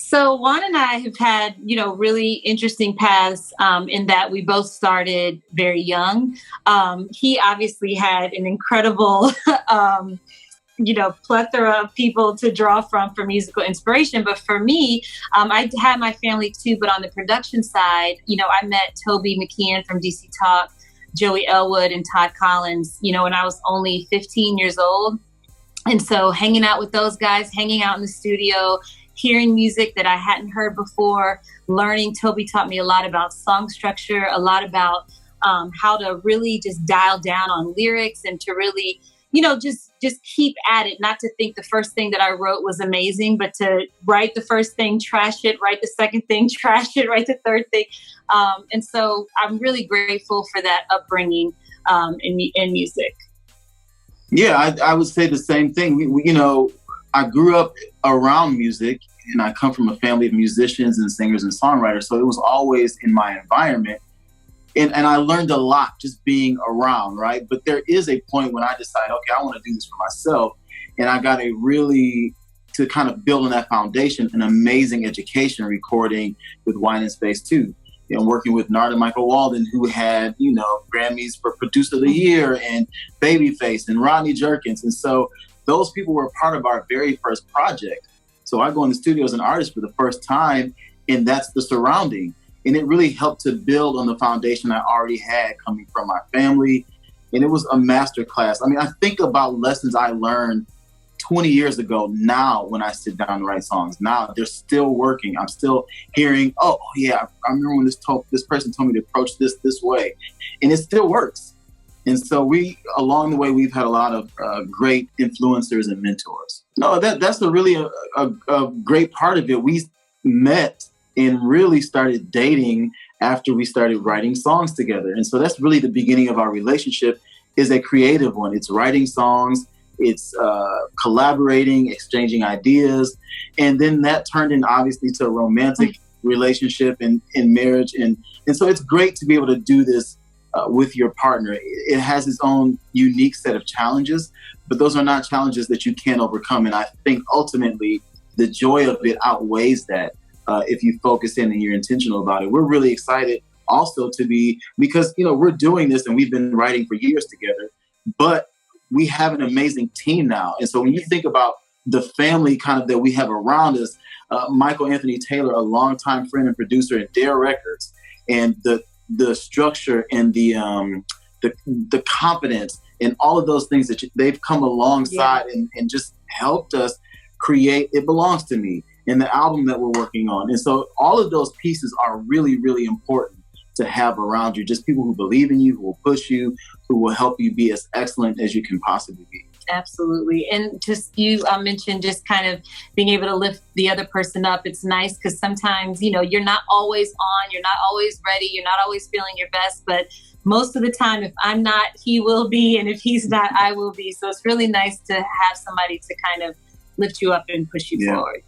So Juan and I have had, really interesting paths in that we both started very young. He obviously had an incredible, plethora of people to draw from for musical inspiration. But for me, I had my family too, but on the production side, I met Toby McKeon from DC Talk, Joey Elwood and Todd Collins, when I was only 15 years old. And so hanging out with those guys, hanging out in the studio, hearing music that I hadn't heard before, learning. Toby taught me a lot about song structure, a lot about how to really just dial down on lyrics and to really, just keep at it. Not to think the first thing that I wrote was amazing, but to write the first thing, trash it, write the second thing, trash it, write the third thing. And so I'm really grateful for that upbringing in music. Yeah, I would say the same thing. I grew up around music, and I come from a family of musicians and singers and songwriters, so it was always in my environment. And I learned a lot just being around, right? But there is a point when I decided, okay, I want to do this for myself. And I got to kind of build on that foundation, an amazing education recording with Wine and Space 2. Working with Nard and Michael Walden, who had, Grammys for Producer of the Year and Babyface and Rodney Jerkins. And so those people were part of our very first project. So I go in the studio as an artist for the first time, and that's the surrounding. And it really helped to build on the foundation I already had coming from my family. And it was a master class. I mean, I think about lessons I learned 20 years ago now when I sit down to write songs. Now they're still working. I'm still hearing, oh yeah, I remember when this person told me to approach this way. And it still works. And so along the way, we've had a lot of great influencers and mentors. No, that's a great part of it. We met and really started dating after we started writing songs together. And so that's really the beginning of our relationship, is a creative one. It's writing songs, it's collaborating, exchanging ideas. And then that turned in obviously to a romantic relationship and marriage. And so it's great to be able to do this with your partner. It has its own unique set of challenges, but those are not challenges that you can't overcome. And I think ultimately the joy of it outweighs that if you focus in and you're intentional about it. We're really excited also because, we're doing this and we've been writing for years together, but we have an amazing team now. And so when you think about the family kind of that we have around us, Michael Anthony Taylor, a longtime friend and producer at Dare Records, and the structure and the confidence and all of those things that they've come alongside and just helped us create It Belongs to Me and the album that we're working on. And so all of those pieces are really, really important to have around you. Just people who believe in you, who will push you, who will help you be as excellent as you can possibly be. Absolutely. And just you mentioned just kind of being able to lift the other person up. It's nice because sometimes, you're not always on, you're not always ready, you're not always feeling your best, but most of the time, if I'm not, he will be. And if he's not, I will be. So it's really nice to have somebody to kind of lift you up and push you forward.